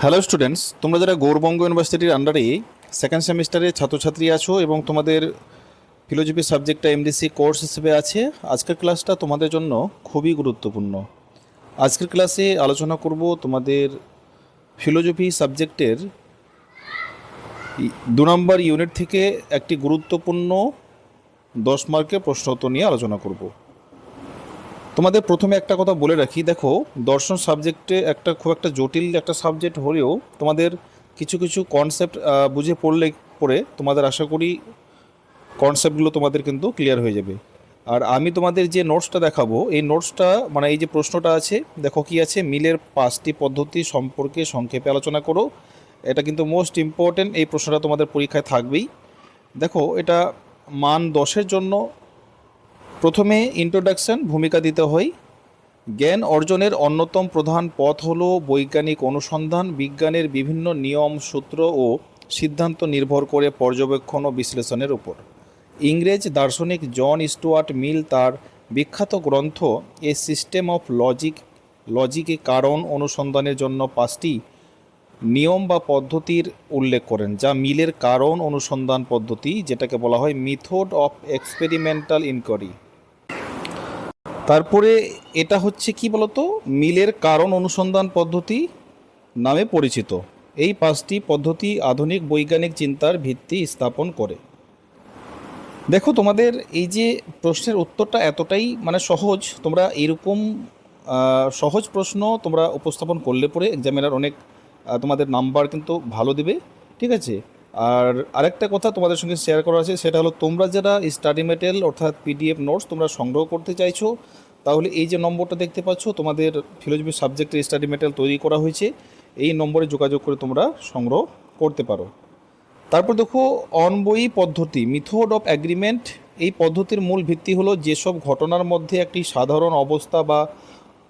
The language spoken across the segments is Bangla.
হ্যালো স্টুডেন্টস, তোমরা যারা গৌরবঙ্গ ইউনিভার্সিটির আন্ডারে সেকেন্ড সেমিস্টারে ছাত্রছাত্রী আছো এবং তোমাদের ফিলোজফি সাবজেক্টটা এমডিসি কোর্স হিসেবে আছে, আজকের ক্লাসটা তোমাদের জন্য খুবই গুরুত্বপূর্ণ। আজকের ক্লাসে আলোচনা করব তোমাদের ফিলোজফি সাবজেক্টের 2 নম্বর ইউনিট থেকে একটি গুরুত্বপূর্ণ 10 মার্কের প্রশ্নোত্তর নিয়ে আলোচনা করব। তোমাদের প্রথমে একটা কথা বলে রাখি, দেখো, দর্শন সাবজেক্টে খুব একটা জটিল একটা সাবজেক্ট হলেও তোমাদের কিছু কিছু কনসেপ্ট বুঝে পড়ে তোমাদের আশা করি কনসেপ্টগুলো তোমাদের কিন্তু ক্লিয়ার হয়ে যাবে। আর আমি তোমাদের যে নোটসটা দেখাবো, এই নোটসটা মানে এই যে প্রশ্নটা আছে, দেখো কি আছে, মিলের 5টি পদ্ধতি সম্পর্কে সংক্ষেপে আলোচনা করো। এটা কিন্তু মোস্ট ইম্পর্টেন্ট, এই প্রশ্নটা তোমাদের পরীক্ষায় থাকবেই। দেখো, এটা মান 10-এর জন্য প্রথমে ইন্ট্রোডাকশন ভূমিকা দিতে হয়। জ্ঞান অর্জনের অন্যতম প্রধান পথ হল বৈজ্ঞানিক অনুসন্ধান। বিজ্ঞানের বিভিন্ন নিয়ম, সূত্র ও সিদ্ধান্ত নির্ভর করে পর্যবেক্ষণ ও বিশ্লেষণের উপর। ইংরেজ দার্শনিক জন স্টুয়ার্ট মিল তার বিখ্যাত গ্রন্থ এ সিস্টেম অফ লজিকে কারণ অনুসন্ধানের জন্য 5টি নিয়ম বা পদ্ধতির উল্লেখ করেন, যা মিলের কারণ অনুসন্ধান পদ্ধতি, যেটাকে বলা হয় মেথড অফ এক্সপেরিমেন্টাল ইনকোয়ারি। তারপরে এটা হচ্ছে কি বলতো, মিলের কারণ অনুসন্ধান পদ্ধতি নামে পরিচিত। এই 5টি পদ্ধতি আধুনিক বৈজ্ঞানিক চিন্তার ভিত্তি স্থাপন করে। দেখো, তোমাদের এই যে প্রশ্নের উত্তরটা এতটাই মানে সহজ, তোমরা এরকম সহজ প্রশ্ন তোমরা উপস্থাপন করলে পরে এক্সামিনার অনেক তোমাদের নাম্বার কিন্তু ভালো দেবে, ঠিক আছে। আর আরেকটা কথা তোমাদের সঙ্গে শেয়ার করা আছে, সেটা হলো তোমরা যারা স্টাডি মেটেরিয়াল অর্থাৎ পিডিএফ নোটস তোমরা সংগ্রহ করতে চাইছো, তাহলে এই যে নম্বরটা দেখতে পাচ্ছ, তোমাদের ফিলোজফি সাবজেক্টের স্টাডি মেটেরিয়াল তৈরি করা হয়েছে, এই নম্বরে যোগাযোগ করে তোমরা সংগ্রহ করতে পারো। তারপর দেখো, অনবয়ী পদ্ধতি মেথড অফ অ্যাগ্রিমেন্ট। এই পদ্ধতির মূল ভিত্তি হলো যেসব ঘটনার মধ্যে একটি সাধারণ অবস্থা বা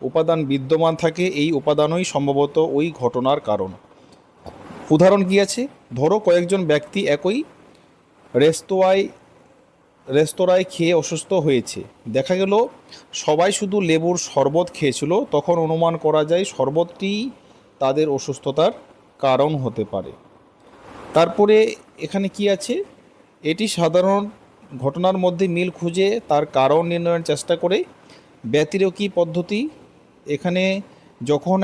উপাদান বিদ্যমান থাকে, এই উপাদানই সম্ভবত ওই ঘটনার কারণ। উদাহরণ কী আছে, ধরো কয়েকজন ব্যক্তি একই রেস্তোরাঁয় খেয়ে অসুস্থ হয়েছে। দেখা গেল সবাই শুধু লেবুর শরবত খেয়েছিল, তখন অনুমান করা যায় শরবতটি তাদের অসুস্থতার কারণ হতে পারে। তারপরে এখানে কি আছে, এটি সাধারণ ঘটনার মধ্যে মিল খুঁজে তার কারণ নির্ণয়ের চেষ্টা করে। ব্যতিরেকি পদ্ধতি, এখানে যখন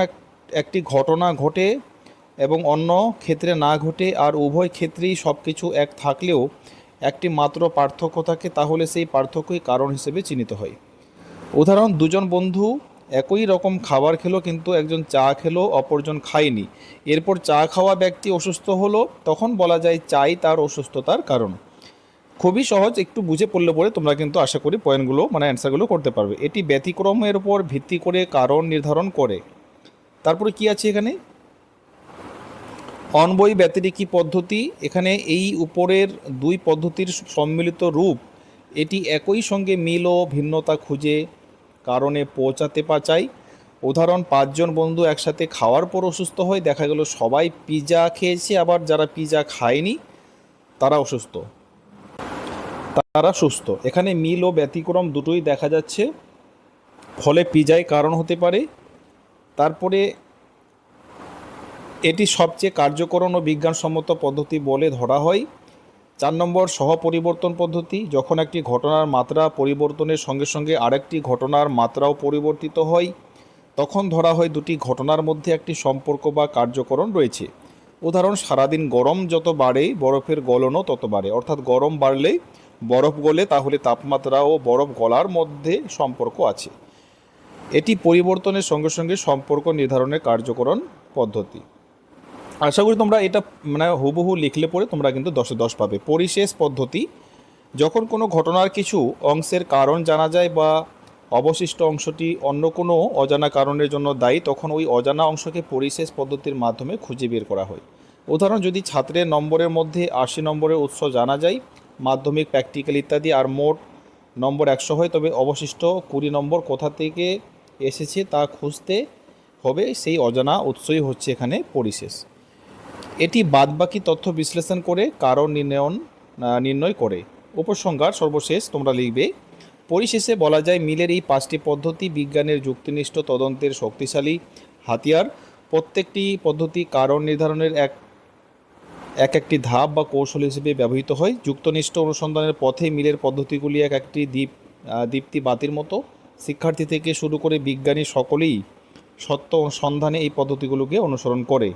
একটি ঘটনা ঘটে এবং অন্য ক্ষেত্রে না ঘটে আর উভয় ক্ষেত্রেই সব কিছু এক থাকলেও একটি মাত্র পার্থক্য থাকে, তাহলে সেই পার্থক্যই কারণ হিসেবে চিহ্নিত হয়। উদাহরণ, দুজন বন্ধু একই রকম খাবার খেলো, কিন্তু একজন চা খেলো, অপরজন খায়নি। এরপর চা খাওয়া ব্যক্তি অসুস্থ হলো, তখন বলা যায় চাই তার অসুস্থতার কারণ। খুবই সহজ, একটু বুঝে পড়লে পরে তোমরা কিন্তু আশা করি পয়েন্টগুলো মানে অ্যান্সারগুলো করতে পারবে। এটি ব্যতিক্রমের উপর ভিত্তি করে কারণ নির্ধারণ করে। তারপরে কি আছে এখানে, অনবয়ী ব্যতিরেকি পদ্ধতি। এখানে এই উপরের 2 পদ্ধতির সম্মিলিত রূপ, এটি একই সঙ্গে মিল ও ভিন্নতা খুঁজে কারণে পৌঁছাতে চাই। উদাহরণ, 5 জন বন্ধু একসাথে খাওয়ার পর অসুস্থ হয়। দেখা গেল সবাই পিৎজা খেয়েছে, আবার যারা পিৎজা খায়নি তারা সুস্থ। এখানে মিল ও ব্যতিক্রম দুটোই দেখা যাচ্ছে, ফলে পিৎজাই কারণ হতে পারে। তারপরে এটি সবচেয়ে কার্যকর ও বিজ্ঞানসম্মত পদ্ধতি বলে ধরা হয়। 4 নম্বর, সহপরিবর্তন পদ্ধতি। যখন একটি ঘটনার মাত্রা পরিবর্তনের সঙ্গে সঙ্গে আরেকটি ঘটনার মাত্রাও পরিবর্তিত হয়, তখন ধরা হয় দুটি ঘটনার মধ্যে একটি সম্পর্ক বা কার্যকরণ রয়েছে। উদাহরণ, সারাদিন গরম যত বাড়ে বরফের গলনও তত বাড়ে। অর্থাৎ গরম বাড়লে বরফ গলে, তাহলে তাপমাত্রা ও বরফ গলার মধ্যে সম্পর্ক আছে। এটি পরিবর্তনের সঙ্গে সঙ্গে সম্পর্ক নির্ধারণের কার্যকরণ পদ্ধতি। আশা করি তোমরা এটা মানে হুবহু লিখলে পরে তোমরা কিন্তু 10-এ 10 পাবে। পরিশেষ পদ্ধতি, যখন কোনো ঘটনার কিছু অংশের কারণ জানা যায় বা অবশিষ্ট অংশটি অন্য কোনো অজানা কারণের জন্য দায়ী, তখন ওই অজানা অংশকে পরিশেষ পদ্ধতির মাধ্যমে খুঁজে বের করা হয়। উদাহরণ, যদি ছাত্রের নম্বরের মধ্যে 80 নম্বরের উৎস জানা যায়, মাধ্যমিক, প্র্যাকটিক্যাল ইত্যাদি, আর মোট নম্বর 100 হয়, তবে অবশিষ্ট 20 নম্বর কোথা থেকে এসেছে তা খুঁজতে হবে। সেই অজানা উৎসই হচ্ছে এখানে পরিশেষ। এটি বাদবাকি তথ্য বিশ্লেষণ করে কারণ নির্ণয় করে। উপসংহার, সর্বশেষ তোমরা লিখবে, পরিশেষে বলা যায় মিলের এই 5টি পদ্ধতি বিজ্ঞানের যুক্তিনিষ্ঠ তদন্তের শক্তিশালী হাতিয়ার। প্রত্যেকটি পদ্ধতি কারণ নির্ধারণের একটি ধাপ বা কৌশল হিসেবে ব্যবহৃত হয়। যুক্তিনিষ্ঠ অনুসন্ধানের পথে মিলের পদ্ধতিগুলি একটি দীপ্তি বাতির মতো। শিক্ষার্থী থেকে শুরু করে বিজ্ঞানী সকলেই সত্য সন্ধানে এই পদ্ধতিগুলোকে অনুসরণ করে।